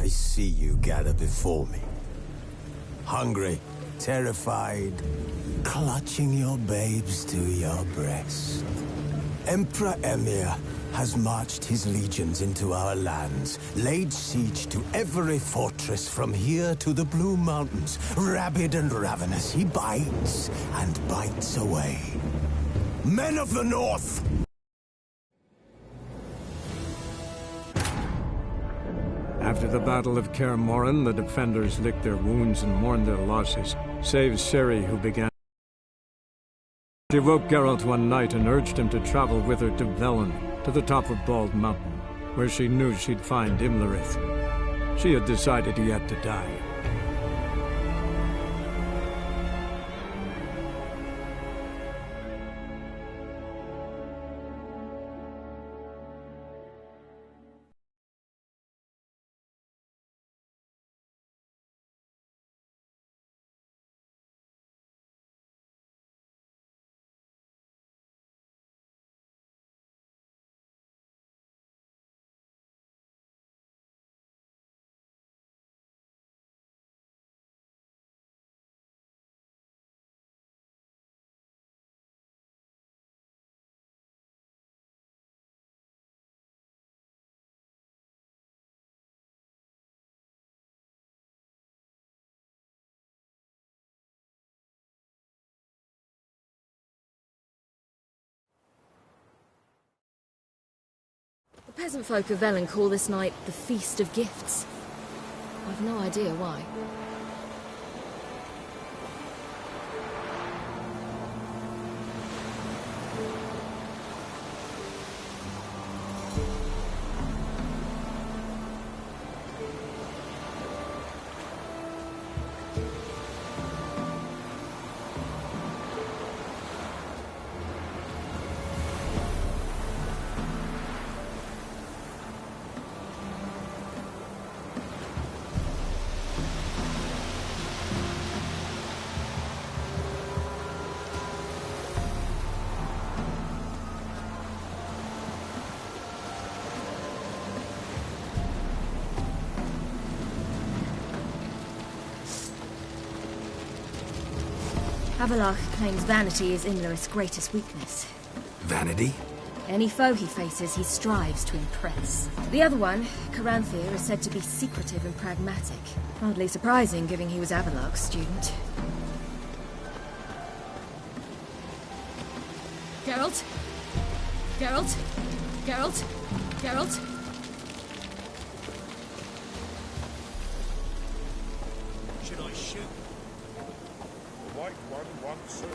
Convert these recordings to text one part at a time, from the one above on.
I see you gather before me. Hungry, terrified, clutching your babes to your breast. Emperor Emhyr has marched his legions into our lands, laid siege to every fortress from here to the Blue Mountains. Rabid and ravenous, he bites and bites away. Men of the North! After the Battle of Kaer Morhen, the defenders licked their wounds and mourned their losses, save Ciri, who began. She woke Geralt one night and urged him to travel with her to Velen, to the top of Bald Mountain, where she knew she'd find Imlerith. She had decided he had to die. The peasant folk of Velen call this night the Feast of Gifts. I've no idea why. Avallac'h claims vanity is Imlerith's greatest weakness. Vanity? Any foe he faces, he strives to impress. The other one, Caranthir, is said to be secretive and pragmatic. Hardly surprising, given he was Avallac'h's student. Geralt? Geralt? Geralt? Geralt? Should I shoot? The white one wants her.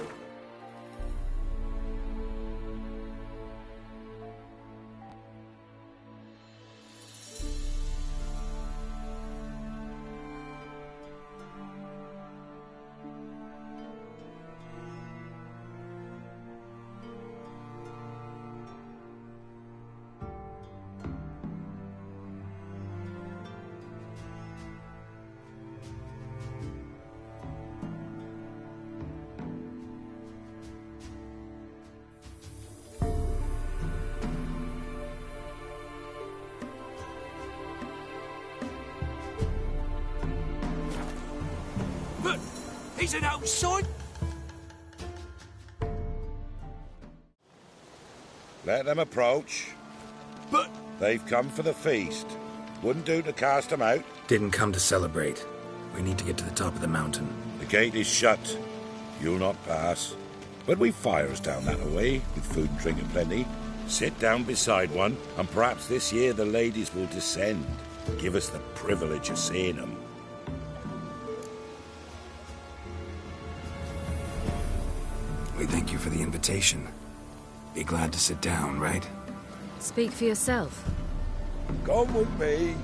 He's an outside. Let them approach. But They've come for the feast. Wouldn't do to cast them out. Didn't come to celebrate. We need to get to the top of the mountain. The gate is shut. You'll not pass. But we've fires down that way, with food and drink aplenty. Sit down beside one, and perhaps this year the ladies will descend. Give us the privilege of seeing them. We thank you for the invitation. Be glad to sit down, right? Speak for yourself. Come with me.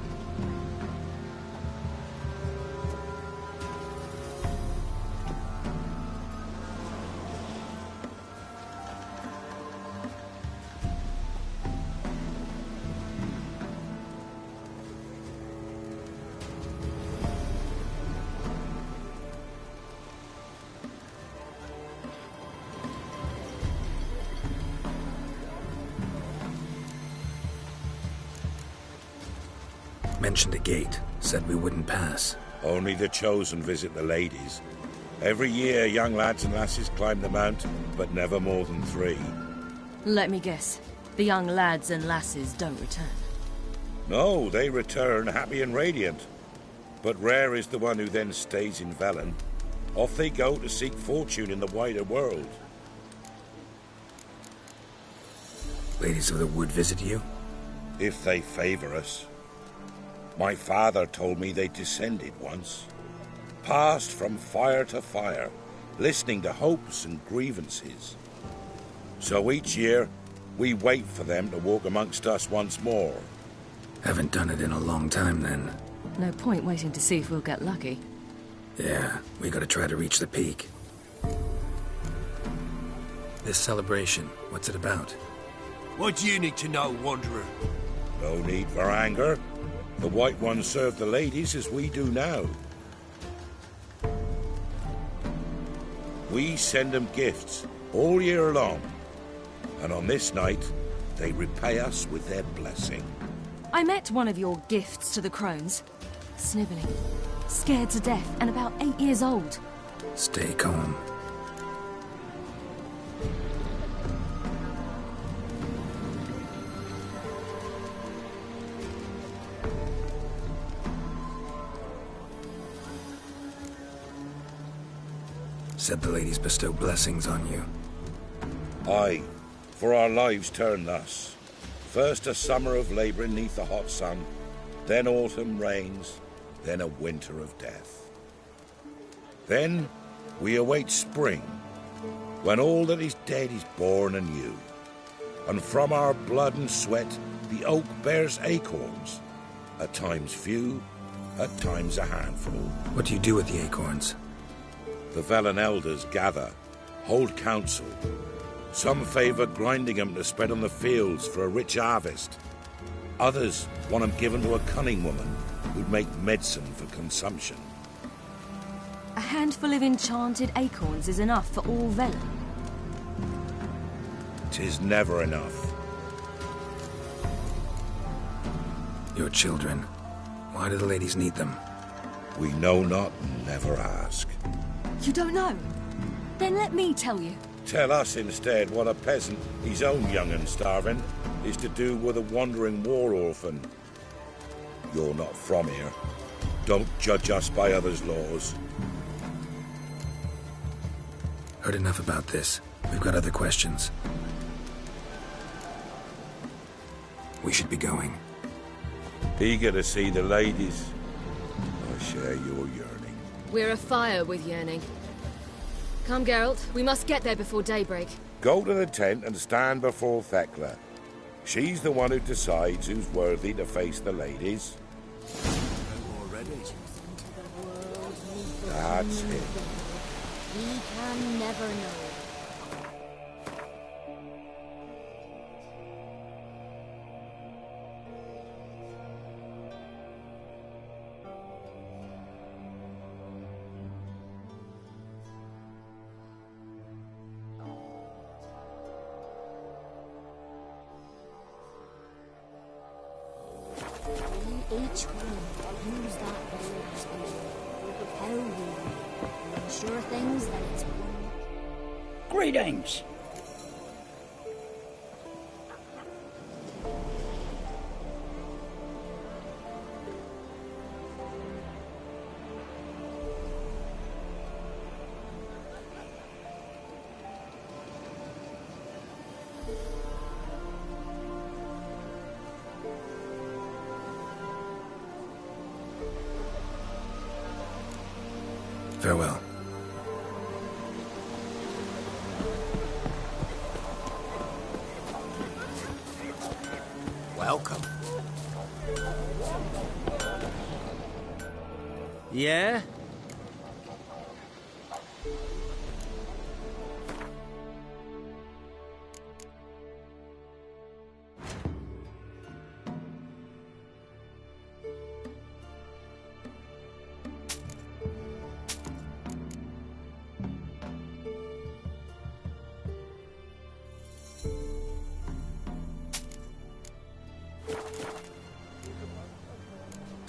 Mentioned a gate. Said we wouldn't pass. Only the chosen visit the ladies. Every year, young lads and lasses climb the mount, but never more than 3. Let me guess. The young lads and lasses don't return. No, they return happy and radiant. But rare is the one who then stays in Velen. Off they go to seek fortune in the wider world. Ladies of the Wood visit you? If they favor us. My father told me they descended once. Passed from fire to fire, listening to hopes and grievances. So each year, we wait for them to walk amongst us once more. Haven't done it in a long time, then. No point waiting to see if we'll get lucky. Yeah, we gotta try to reach the peak. This celebration, what's it about? What do you need to know, Wanderer? No need for anger. The White Ones serve the ladies as we do now. We send them gifts all year long. And on this night, they repay us with their blessing. I met one of your gifts to the crones. Snivelling, scared to death, and about 8 years old. Stay calm. Said the ladies bestow blessings on you. Aye, for our lives turn thus. First a summer of labouring neath the hot sun, then autumn rains, then a winter of death. Then we await spring, when all that is dead is born anew. And from our blood and sweat the oak bears acorns, at times few, at times a handful. What do you do with the acorns? The Velen elders gather, hold council. Some favour grinding them to spread on the fields for a rich harvest. Others want them given to a cunning woman who'd make medicine for consumption. A handful of enchanted acorns is enough for all Velen. 'Tis never enough. Your children. Why do the ladies need them? We know not and never ask. You don't know? Then let me tell you. Tell us instead what a peasant, his own young and starving, is to do with a wandering war orphan. You're not from here. Don't judge us by others' laws. Heard enough about this. We've got other questions. We should be going. Eager to see the ladies. I share your yearning. We're afire with yearning. Come, Geralt. We must get there before daybreak. Go to the tent and stand before Thekla. She's the one who decides who's worthy to face the ladies. That's it. We can never know. Each one use that village speed. How will we ensure things that it's one? Greetings. Farewell. Welcome. Yeah?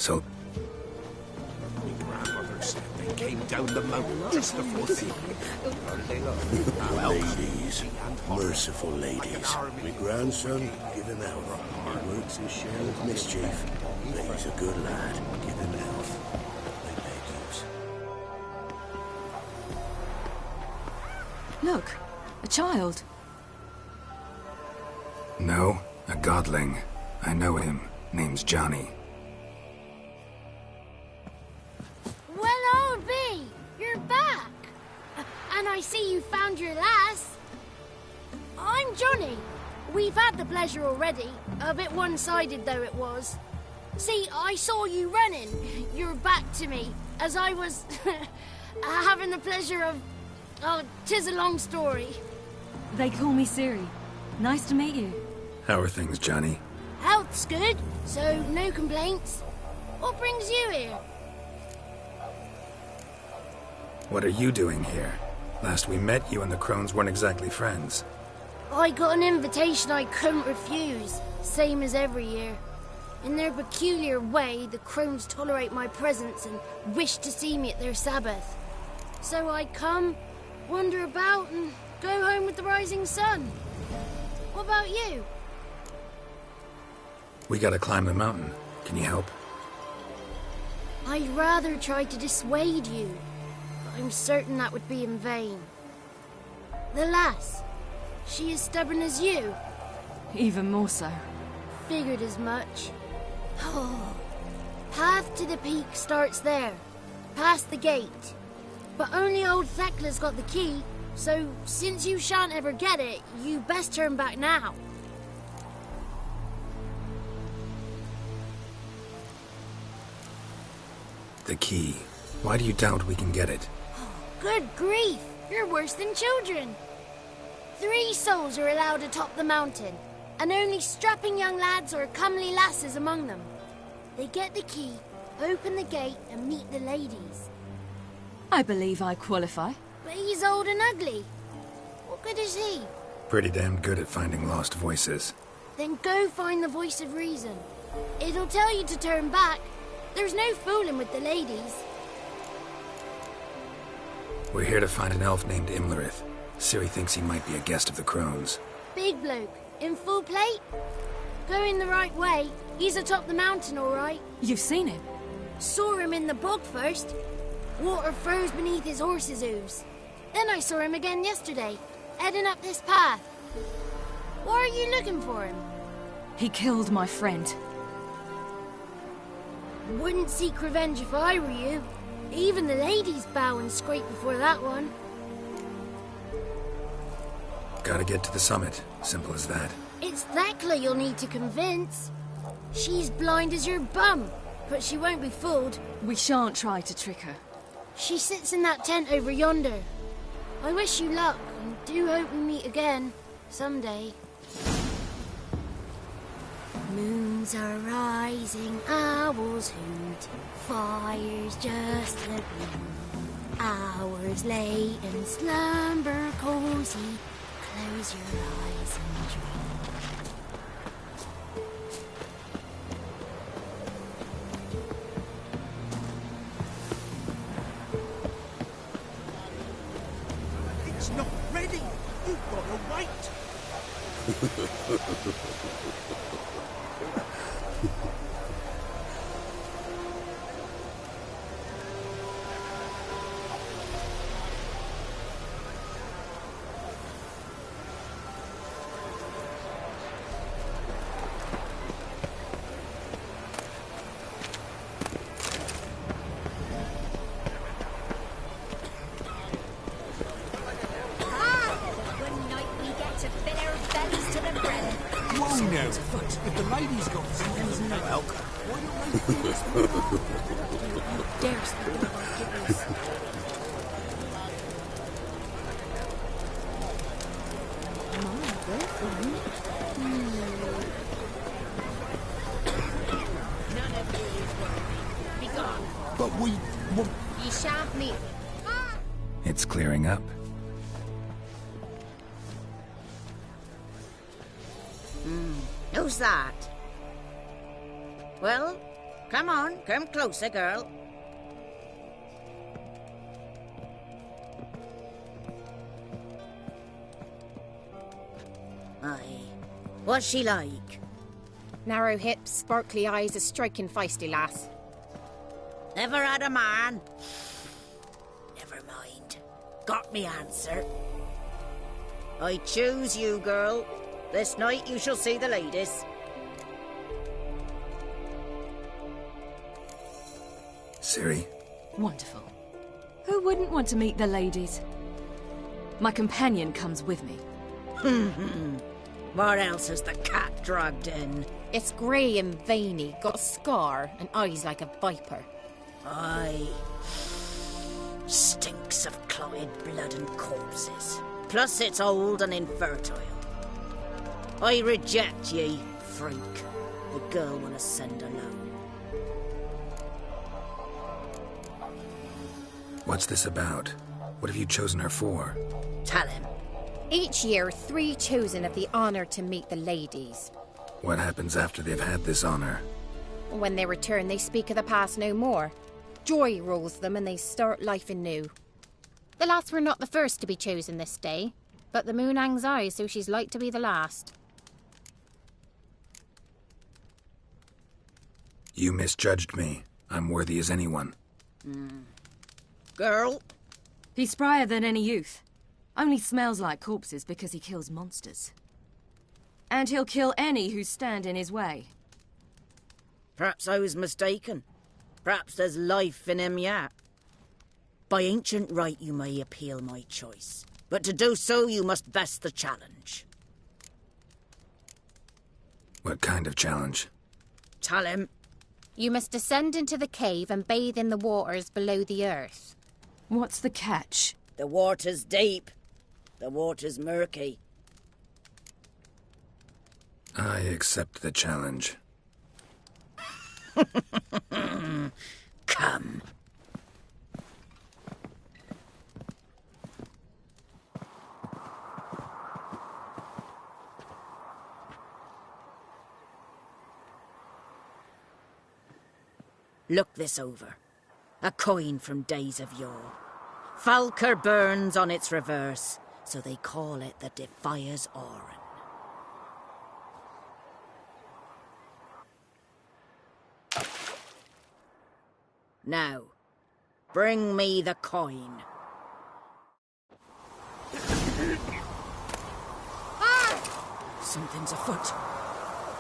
so... My grandmother said they came down the mountain just before they... Ladies, merciful ladies. My grandson, give him health. He works his share of mischief, but he's a good lad. Give him health. I beg yous. Look, a child. No, a godling. I know him. Name's Johnny. Well, old B, you're back. And I see you found your lass. I'm Johnny. We've had the pleasure already. A bit one-sided, though it was. See, I saw you running. Your back to me, as I was having the pleasure of... Oh, 'tis a long story. They call me Ciri. Nice to meet you. How are things, Johnny? Health's good, so no complaints. What brings you here? What are you doing here? Last we met, you and the Crones weren't exactly friends. I got an invitation I couldn't refuse, same as every year. In their peculiar way, the Crones tolerate my presence and wish to see me at their Sabbath. So I come, wander about, and go home with the rising sun. What about you? We gotta climb the mountain. Can you help? I'd rather try to dissuade you, but I'm certain that would be in vain. The lass, she as stubborn as you? Even more so. Figured as much. Oh. Path to the peak starts there, past the gate. But only old Thekla's got the key, so since you shan't ever get it, you best turn back now. The key. Why do you doubt we can get it? Good grief, you're worse than children. 3 souls are allowed atop the mountain, and only strapping young lads or comely lasses among them. They get the key, open the gate, and meet the ladies. I believe I qualify. But he's old and ugly. What good is he? Pretty damn good at finding lost voices. Then go find the voice of reason. It'll tell you to turn back. There's no fooling with the ladies. We're here to find an elf named Imlerith. Ciri thinks he might be a guest of the Crones. Big bloke, in full plate? Going the right way. He's atop the mountain, all right. You've seen him? Saw him in the bog first. Water froze beneath his horse's hooves. Then I saw him again yesterday, heading up this path. Why are you looking for him? He killed my friend. Wouldn't seek revenge if I were you. Even the ladies bow and scrape before that one. Gotta get to the summit. Simple as that. It's Thekla you'll need to convince. She's blind as your bum, but she won't be fooled. We shan't try to trick her. She sits in that tent over yonder. I wish you luck, and do hope we meet again, someday. Moons are rising, owls hoot, fires just a gleam. Hours lay in slumber cozy, close your eyes and dream. It's not ready. You've got to wait. One night we get to fill our bellies to the brim. Whoa now. If the lady's got something no alcohol, why don't they Dare speak of forgiveness. My girlfriend? None of you is worthy. Be gone. But we... Well, Ye shan't meet. It's clearing up. Who's that? Well, Come on, come closer, girl. Aye. What's she like? Narrow hips, sparkly eyes, a striking feisty lass. Never had a man? Never mind. Got me answer. I choose you, girl. This night you shall see the ladies. Ciri? Wonderful. Who wouldn't want to meet the ladies? My companion comes with me. What else has the cat dragged in? It's grey and veiny, got a scar, and eyes like a viper. Aye. Stinks of clotted blood and corpses. Plus it's old and infertile. I reject ye, freak. The girl wanna send alone. What's this about? What have you chosen her for? Tell him. Each year, 3 chosen have the honour to meet the ladies. What happens after they've had this honor? When they return, they speak of the past no more. Joy rules them and they start life anew. The lads were not the first to be chosen this day, but the moon hangs high, so she's like to be the last. You misjudged me. I'm worthy as anyone. Girl? He's sprier than any youth. Only smells like corpses because he kills monsters. And he'll kill any who stand in his way. Perhaps I was mistaken. Perhaps there's life in him yet. By ancient right you may appeal my choice, but to do so you must best the challenge. What kind of challenge? Tell him. You must descend into the cave and bathe in the waters below the earth. What's the catch? The water's deep. The water's murky. I accept the challenge. Come. Look this over. A coin from days of yore. Falker burns on its reverse, so they call it the Defier's Oran. Now, bring me the coin. Something's afoot.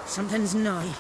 Something's nigh.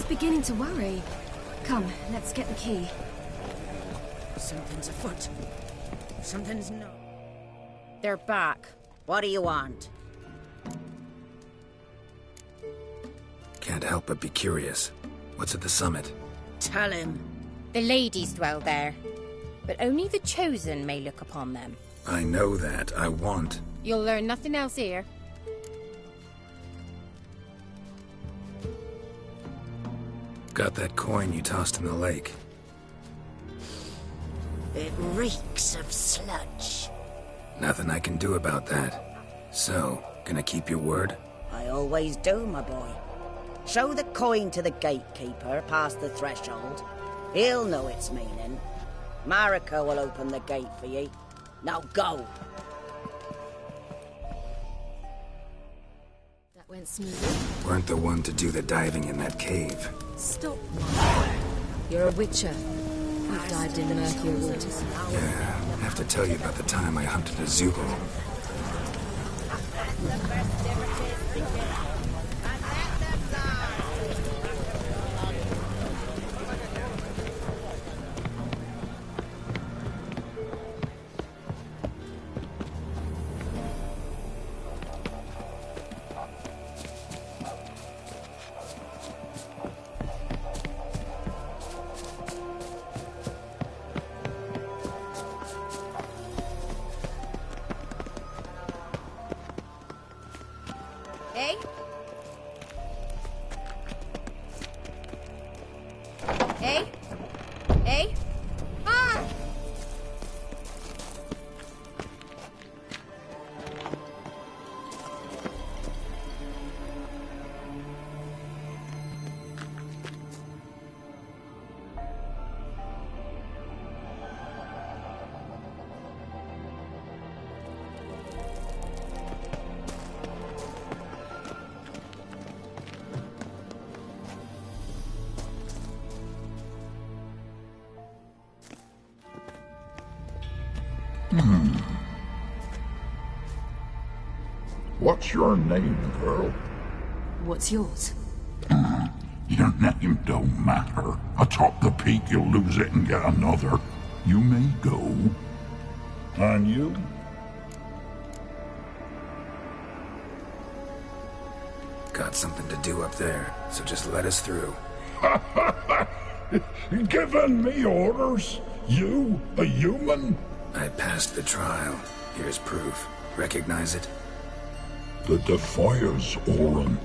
Beginning to worry. Come, let's get the key. Something's afoot. Something's not. They're back. What do you want? Can't help but be curious. What's at the summit? Tell him. The ladies dwell there, but only the chosen may look upon them. I know that. I want. You'll learn nothing else here. Got that coin you tossed in the lake. It reeks of sludge. Nothing I can do about that. So, gonna keep your word? I always do, my boy. Show the coin to the gatekeeper past the threshold. He'll know its meaning. Marika will open the gate for ye. Now go. That went smoothly. Weren't the one to do the diving in that cave. Stop. You're a witcher. You've dived in the murkier waters. Yeah, I have to tell you about the time I hunted a Zubul. Eh? Eh? Eh? Ah! What's your name, girl? What's yours? Your name don't matter. Atop the peak, you'll lose it and get another. You may go. And you? Got something to do up there, so just let us through. Giving me orders? You, a human? I passed the trial. Here's proof. Recognize it? The Defiers, Orin.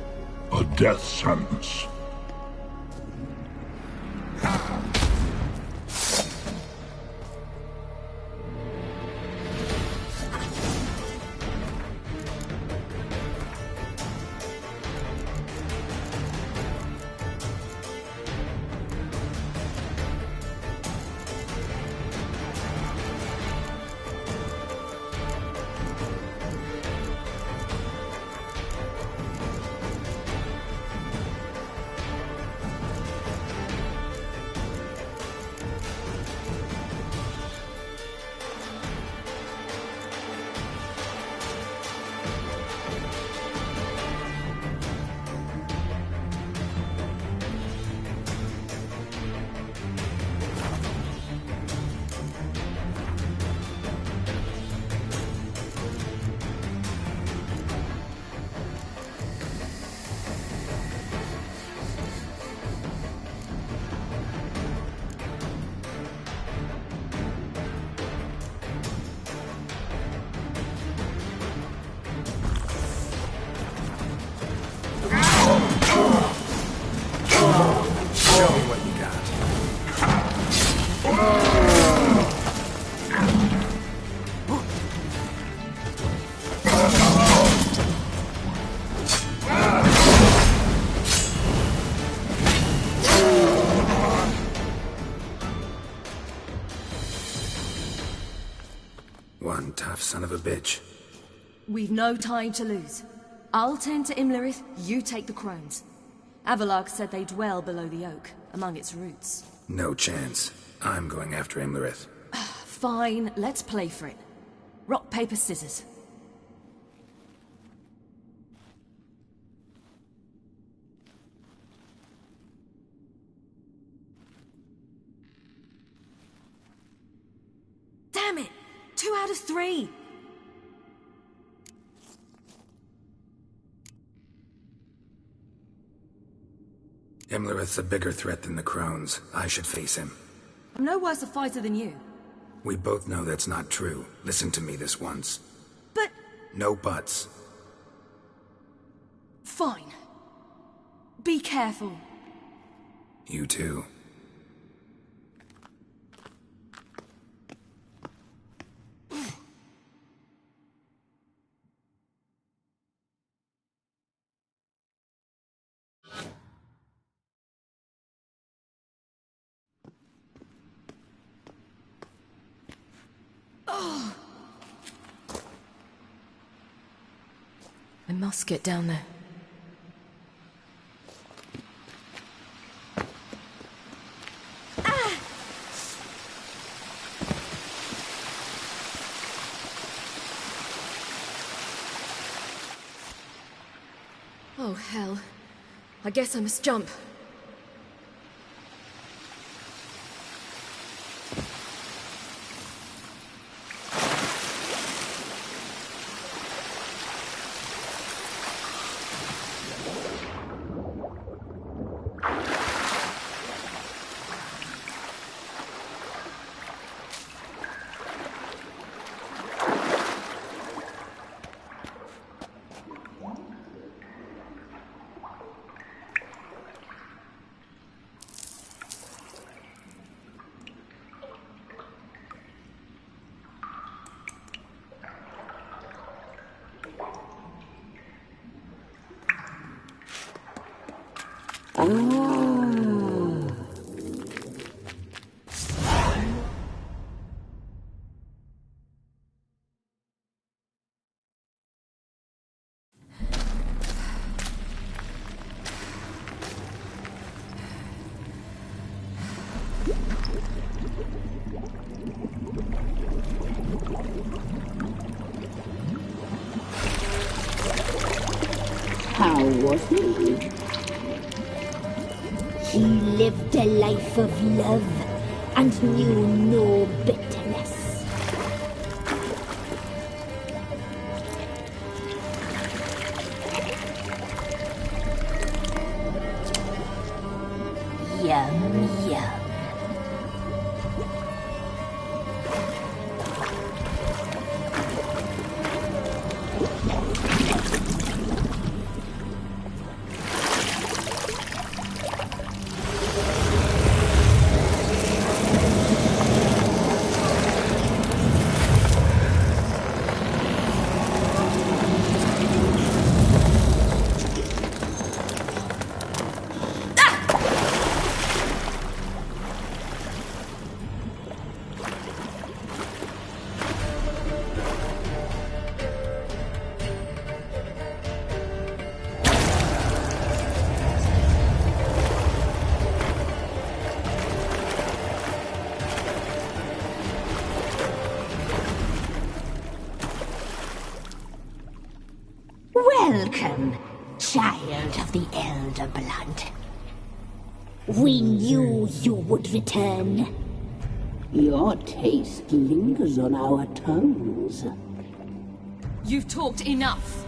A death sentence. Show me what you got. One tough son of a bitch. We've no time to lose. I'll tend to Imlerith, you take the crones. Avalok said they dwell below the oak, among its roots. No chance. I'm going after Imlerith. Fine, let's play for it. Rock, paper, scissors. Damn it! 2 out of 3! Imlerith's a bigger threat than the Crones. I should face him. I'm no worse a fighter than you. We both know that's not true. Listen to me this once. But... No buts. Fine. Be careful. You too. I must get down there. Oh, hell. I guess I must jump. How was he? He lived a life of love and knew no bitterness. Yum, yum. Welcome, child of the Elder Blood. We knew you would return. Your taste lingers on our tongues. You've talked enough.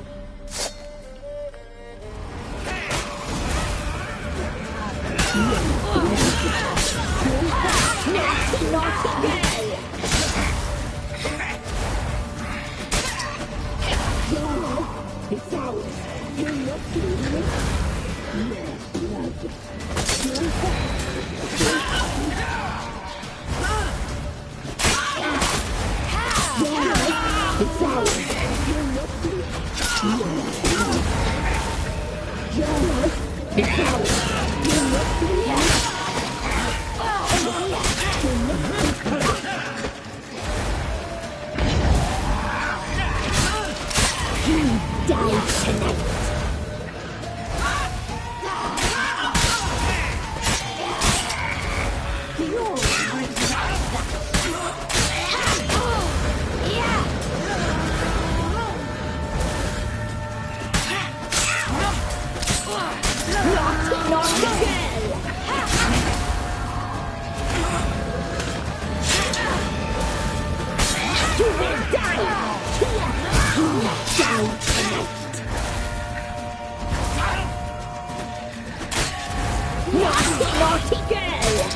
It's out! You're not doing it! It's out! You're not doing it! It's out! You're not doing it! Die tonight! naughty girl!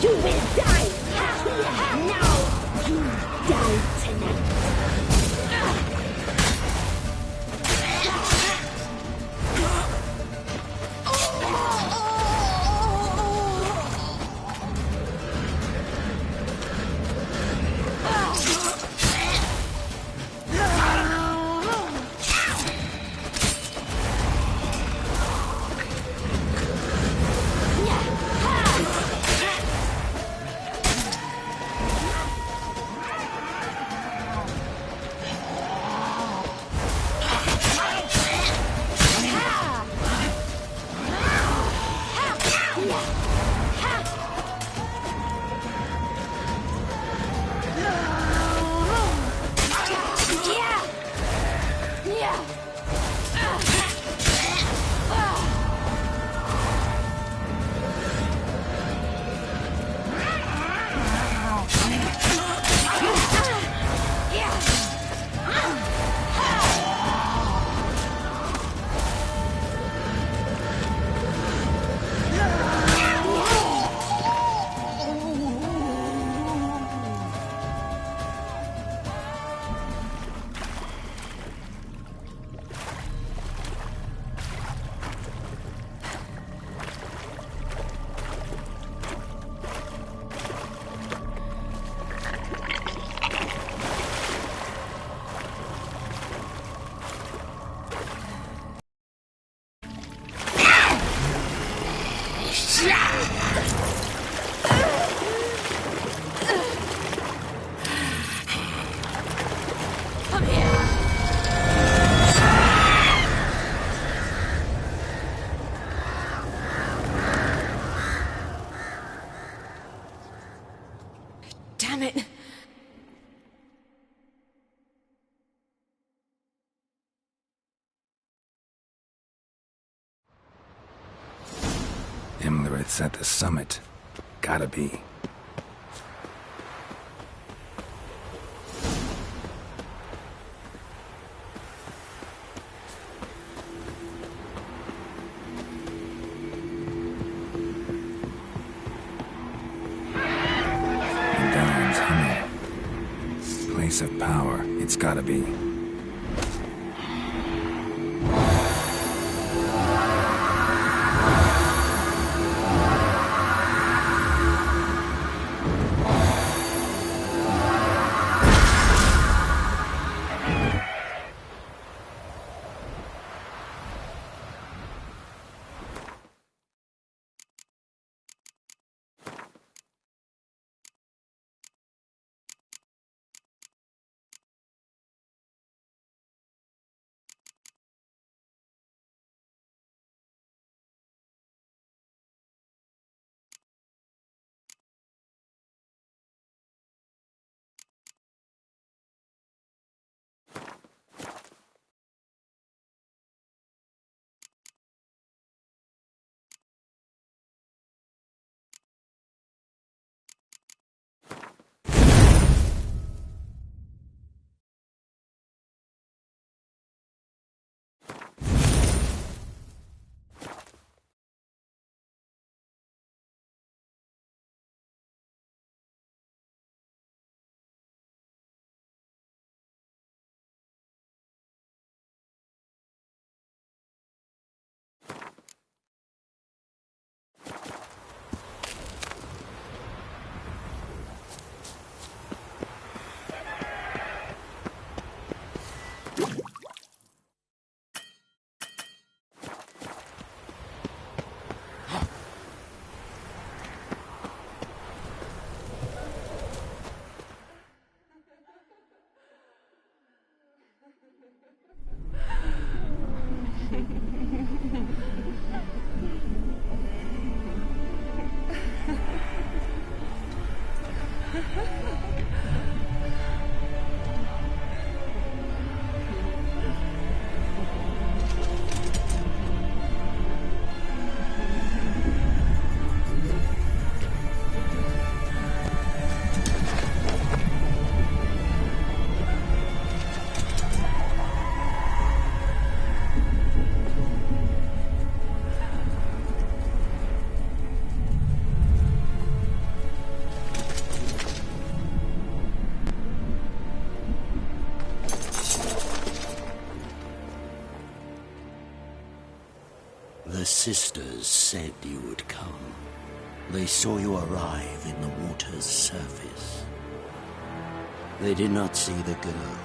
You will die! Now you die tonight! Damn it! Imlerith's at the summit. Gotta be. Place of power. It's gotta be. sisters said you would come. They saw you arrive in the water's surface. They did not see the girl.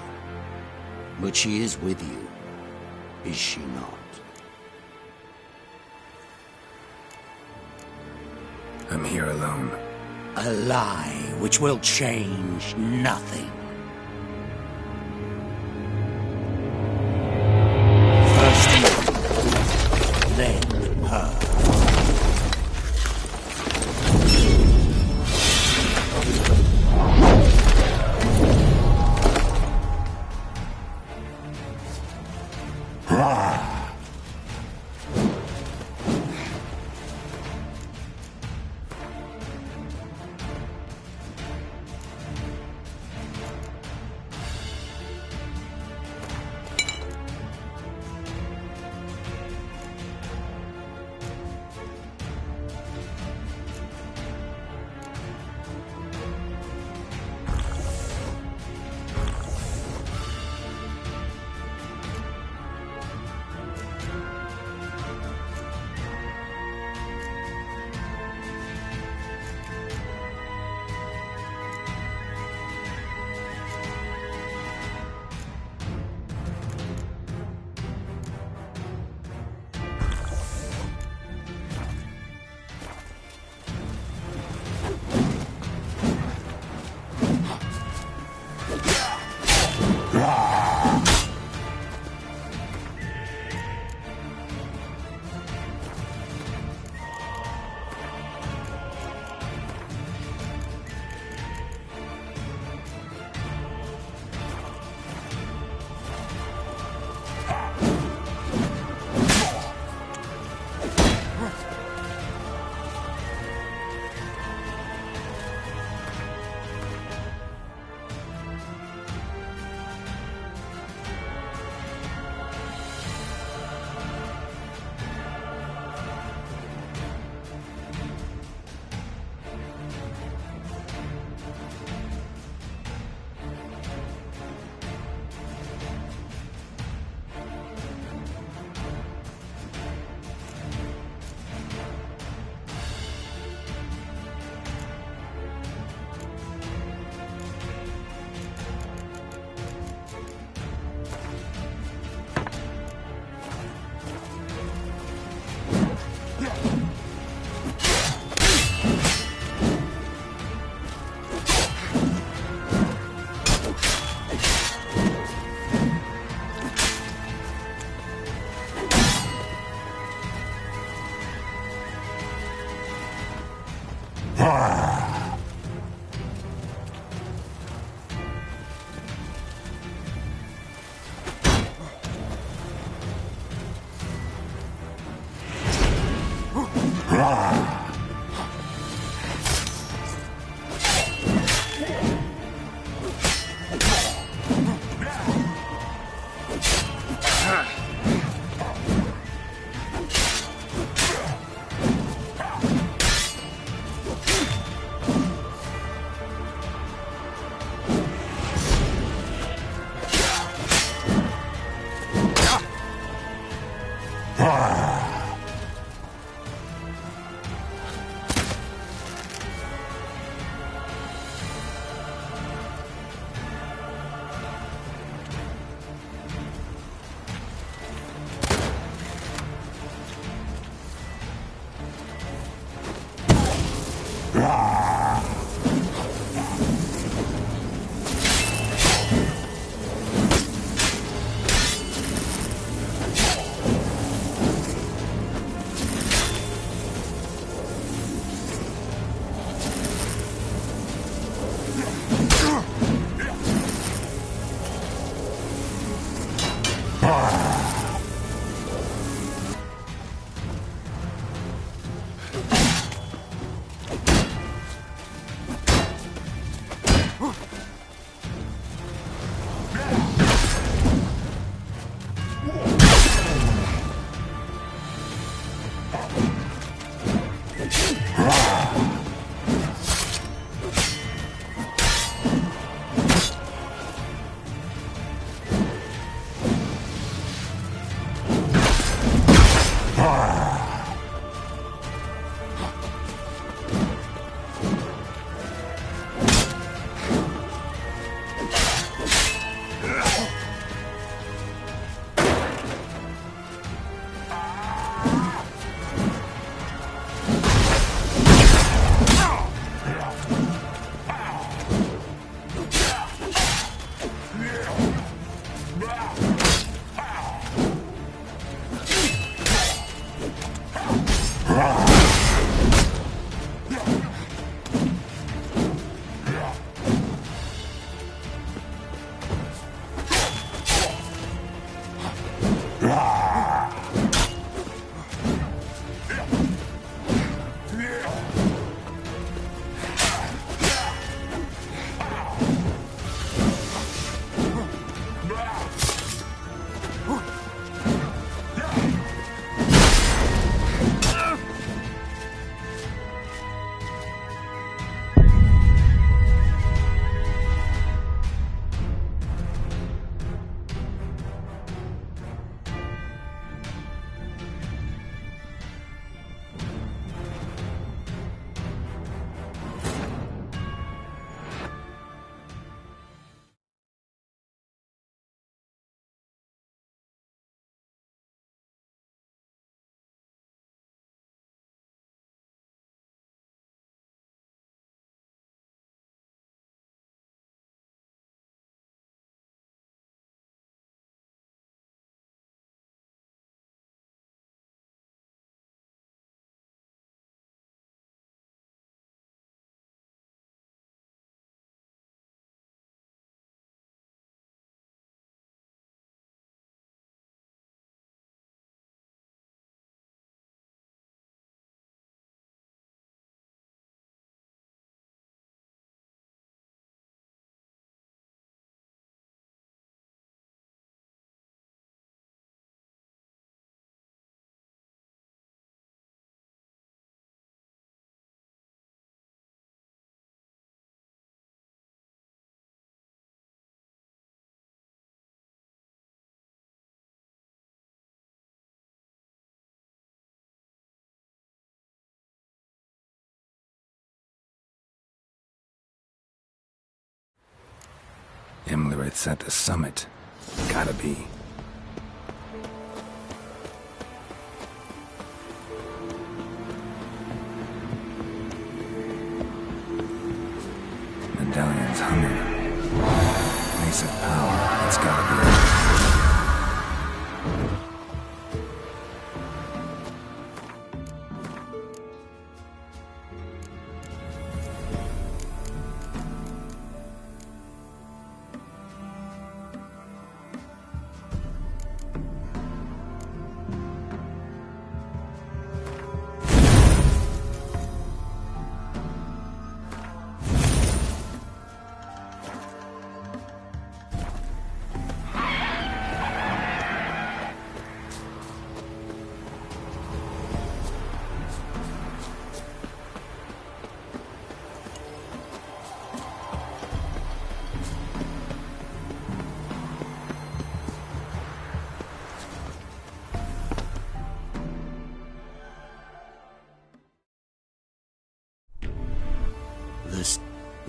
But she is with you, is she not? I'm here alone. A lie which will change nothing. First you, then her. Imlerith's at the summit. Gotta be. Medallion's humming. Place of power. It's gotta be.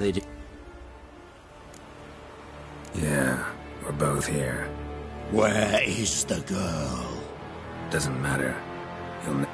They did. Yeah, we're both here. Where is the girl? Doesn't matter. You'll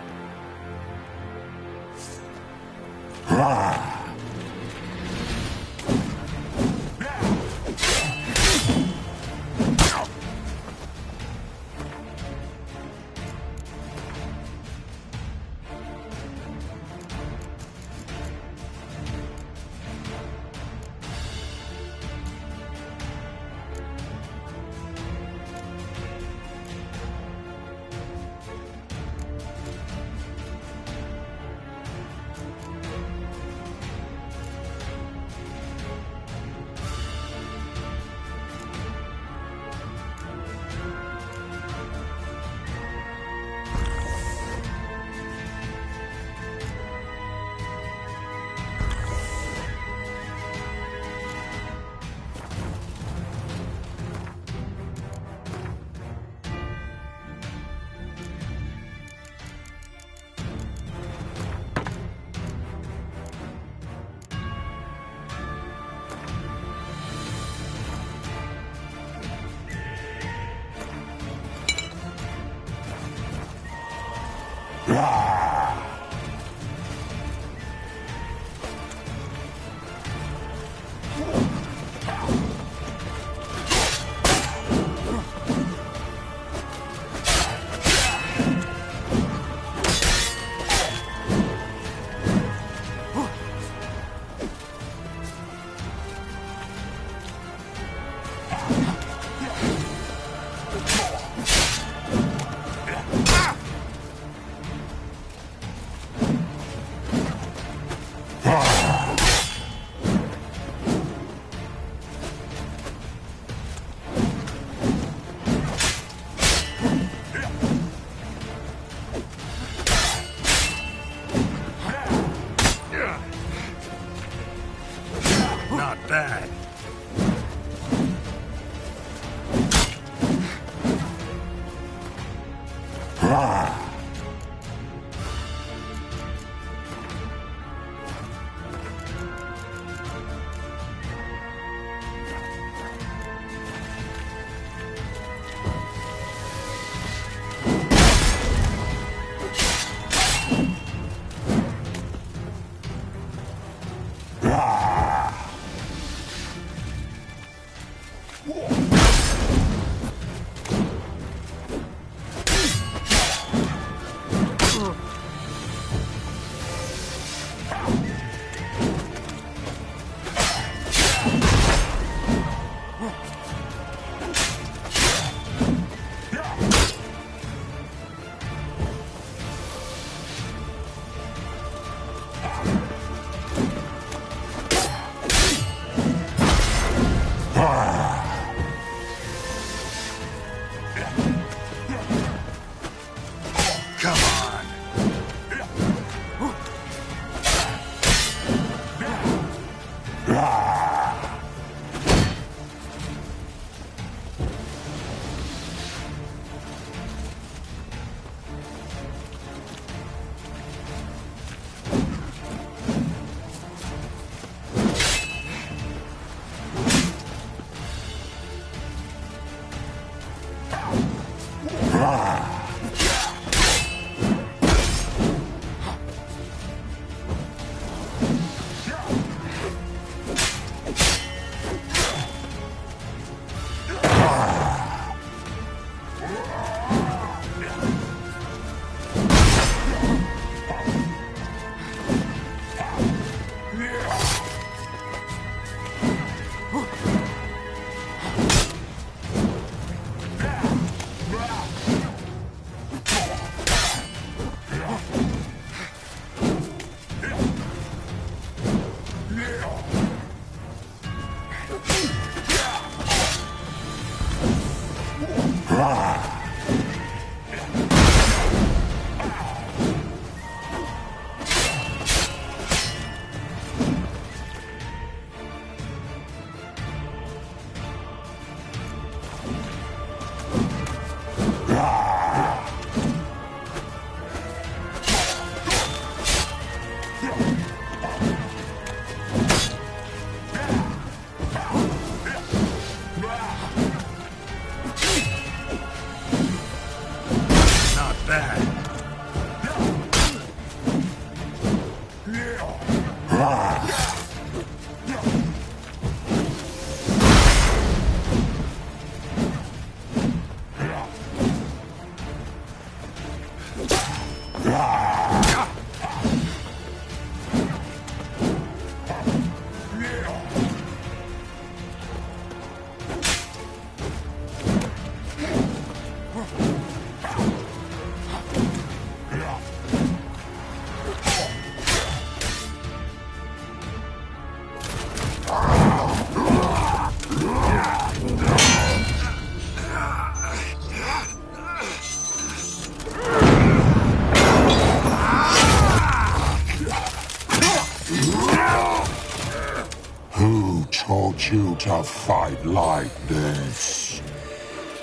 Taught you to fight like this?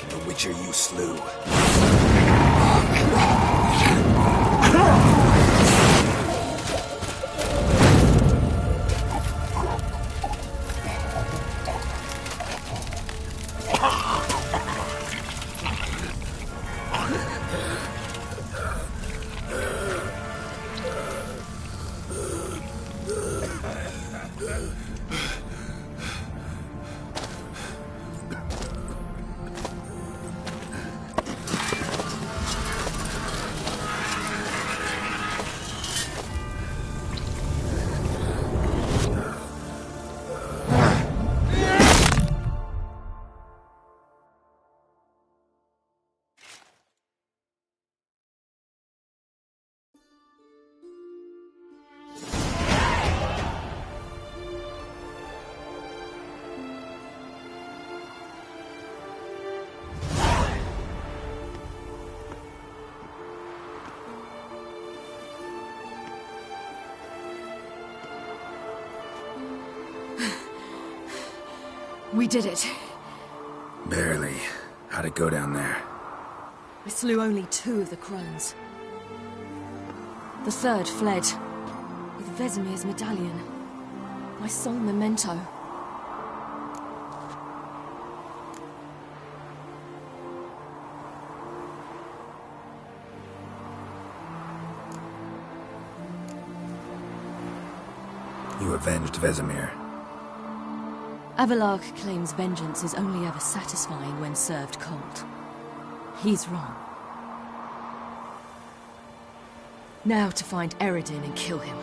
The Witcher you slew. We did it. Barely. How'd it go down there? We slew only 2 of the crones. The third fled, with Vesemir's medallion. My sole memento. You avenged Vesemir. Avallac'h claims vengeance is only ever satisfying when served cold. He's wrong. Now to find Eredin and kill him.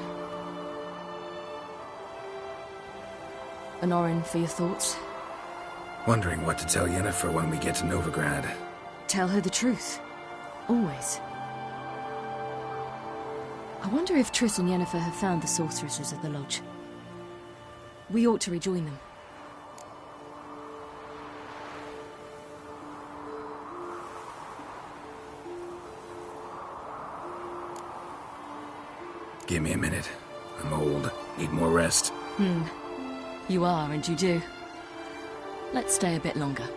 Honorin, for your thoughts? Wondering what to tell Yennefer when we get to Novigrad. Tell her the truth. Always. I wonder if Triss and Yennefer have found the sorceresses at the lodge. We ought to rejoin them. Give me a minute. I'm old. Need more rest. You are, and you do. Let's stay a bit longer.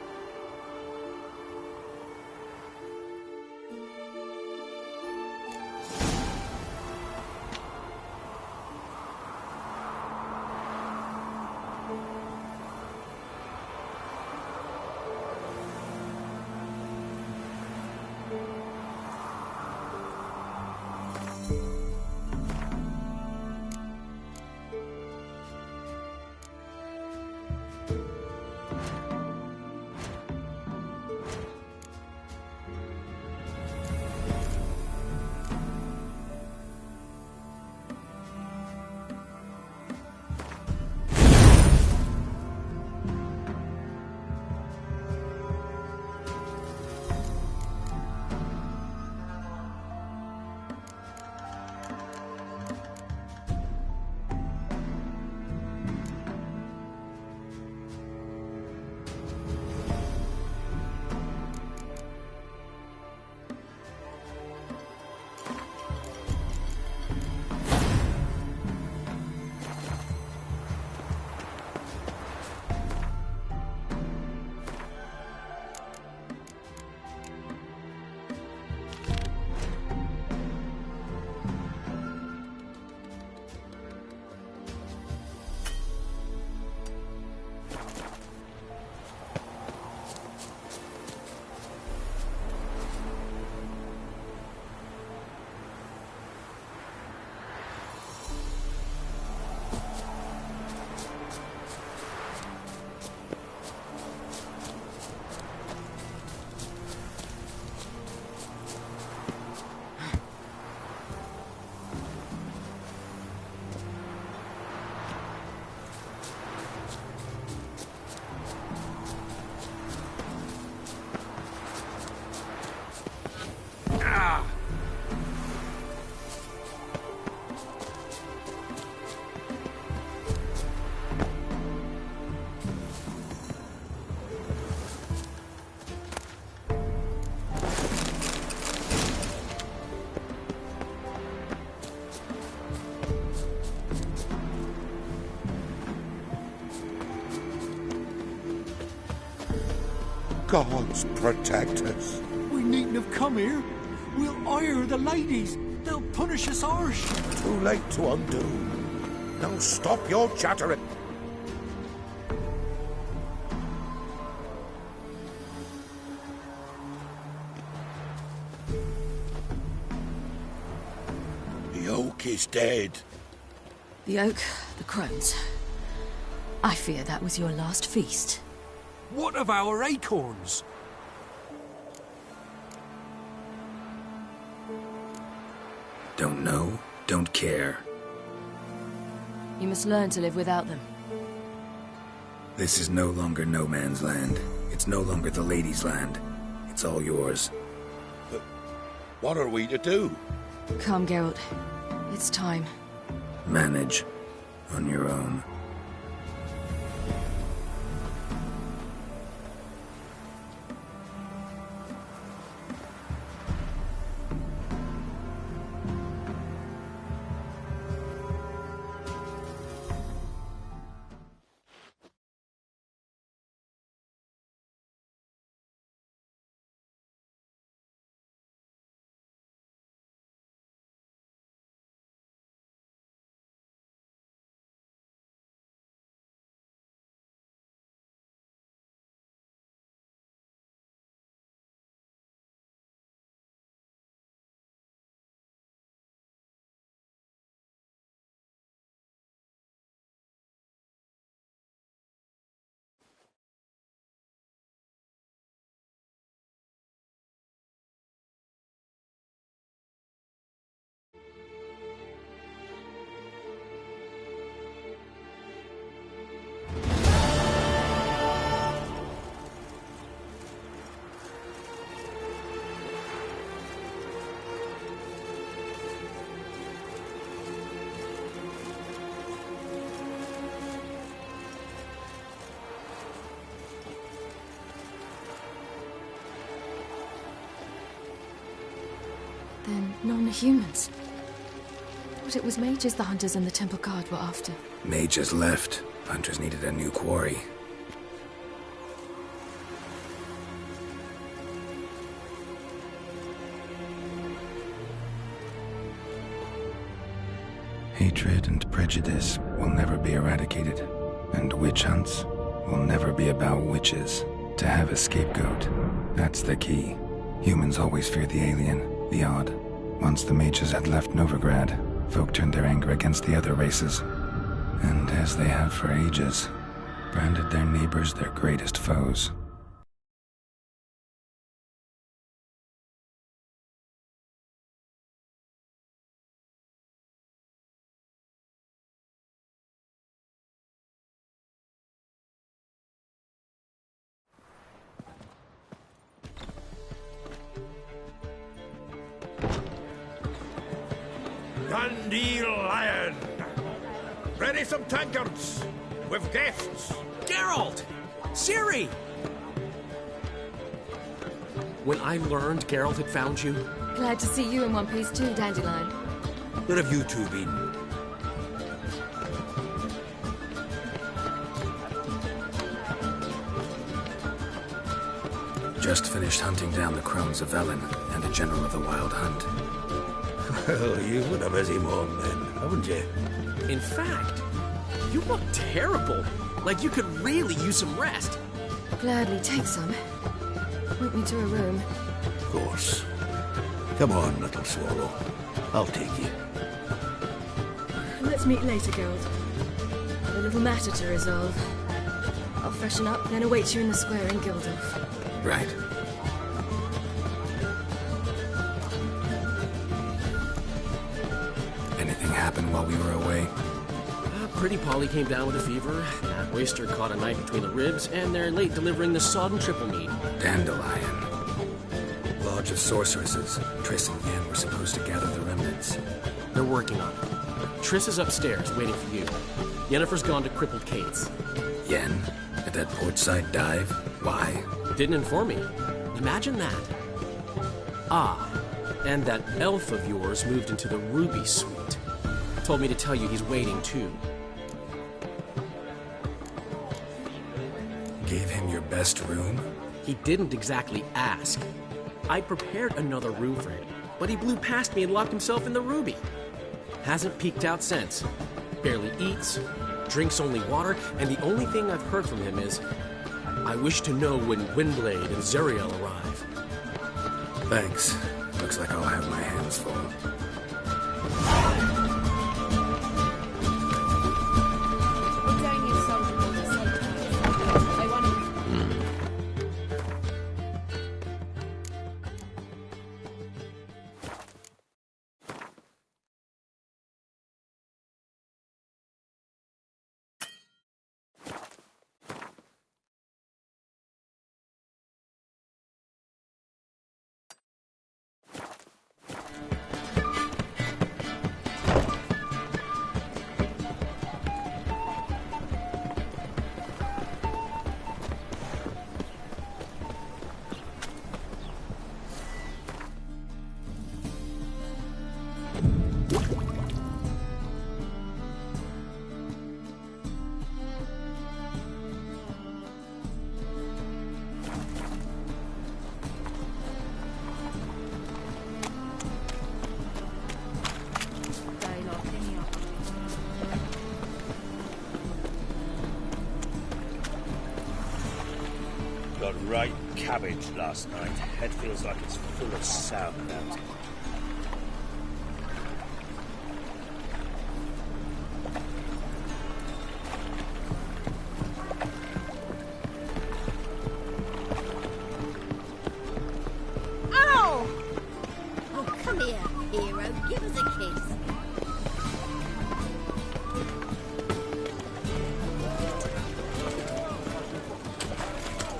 gods protect us. We needn't have come here. We'll hire the ladies. They'll punish us harsh. Too late to undo. Now stop your chattering. The oak is dead. The oak, the crones. I fear that was your last feast. What of our acorns? Don't know, don't care. You must learn to live without them. This is no longer no man's land. It's no longer the lady's land. It's all yours. But what are we to do? Come, Geralt. It's time. Manage. On your own. Then non-humans. But it was mages the hunters and the temple guard were after. Mages left. Hunters needed a new quarry. Hatred and prejudice will never be eradicated, and witch hunts will never be about witches. To have a scapegoat, that's the key. Humans always fear the alien, the odd. Once the mages had left Novigrad, folk turned their anger against the other races. And as they have for ages, branded their neighbors their greatest foes. Dandelion! Ready some tankards! With guests! Geralt! Ciri! When I learned Geralt had found you... Glad to see you in one piece too, Dandelion. Where have you two been? Just finished hunting down the crones of Velen and a general of the Wild Hunt. Well, you've been a busy morning then, haven't you? In fact, you look terrible. Like you could really use some rest. Gladly take some. Point me to a room. Of course. Come on, little swallow. I'll take you. Let's meet later, Geralt. A little matter to resolve. I'll freshen up, then await you in the square in Gildorf. Right. Anything happened while we were away? Pretty Polly came down with a fever. That waster caught a knife between the ribs, and they're late delivering the sodden triple mead. Dandelion. Lodge of Sorceresses. Triss and Yen were supposed to gather the remnants. They're working on it. Triss is upstairs, waiting for you. Yennefer's gone to Crippled Cates. Yen? At that portside dive? Why? Didn't inform me. Imagine that. Ah, and that elf of yours moved into the Ruby Suite. Told me to tell you he's waiting too. Gave him your best room? He didn't exactly ask. I prepared another room for him, but he blew past me and locked himself in the Ruby. Hasn't peeked out since. Barely eats, drinks only water, and the only thing I've heard from him is, I wish to know when Gwynblade and Zuriel arrive. Thanks. Looks like I'll have my hands full. Got right cabbage last night. Head feels like it's full of sauerkraut. Ow! Oh, come here, hero. Give us a kiss.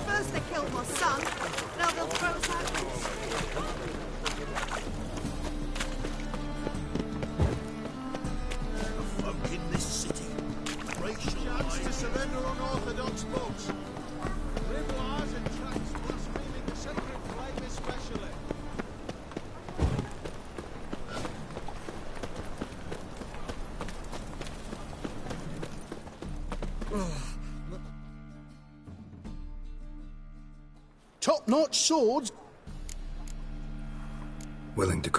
First they killed my son, now they'll throw us out. Folk in this city. Racial chance to surrender unorthodox boats. Grimoires and tracts blaspheming the sacred flame especially. Top-notch swords. Willing to...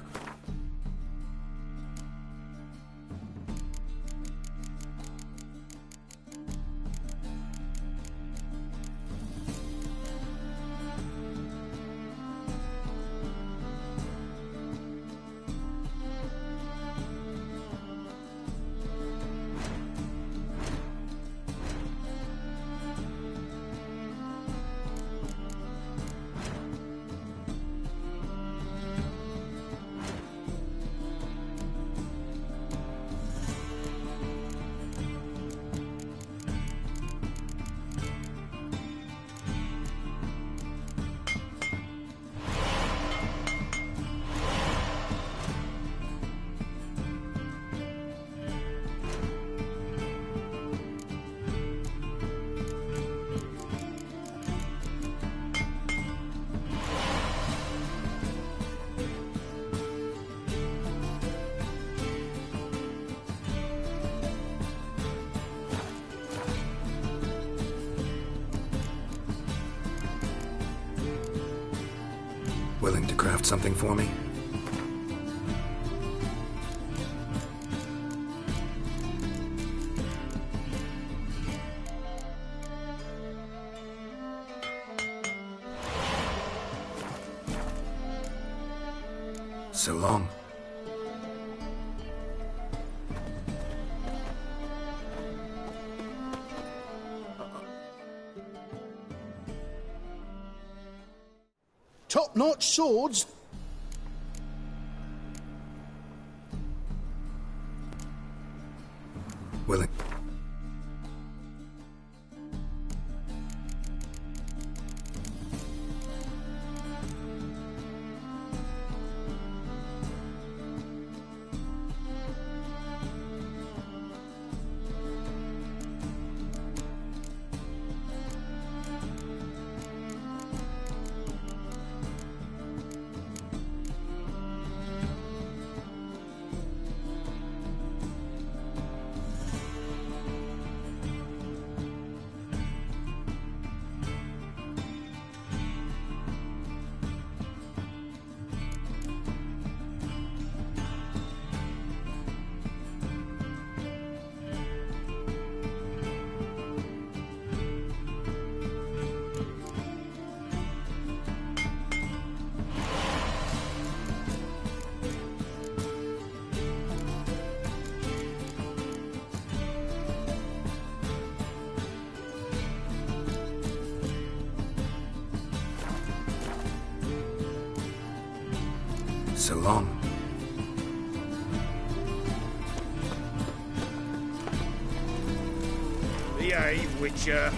Willing to craft something for me? So long. Top-notch swords. Willing. us along. Behave, Witcher.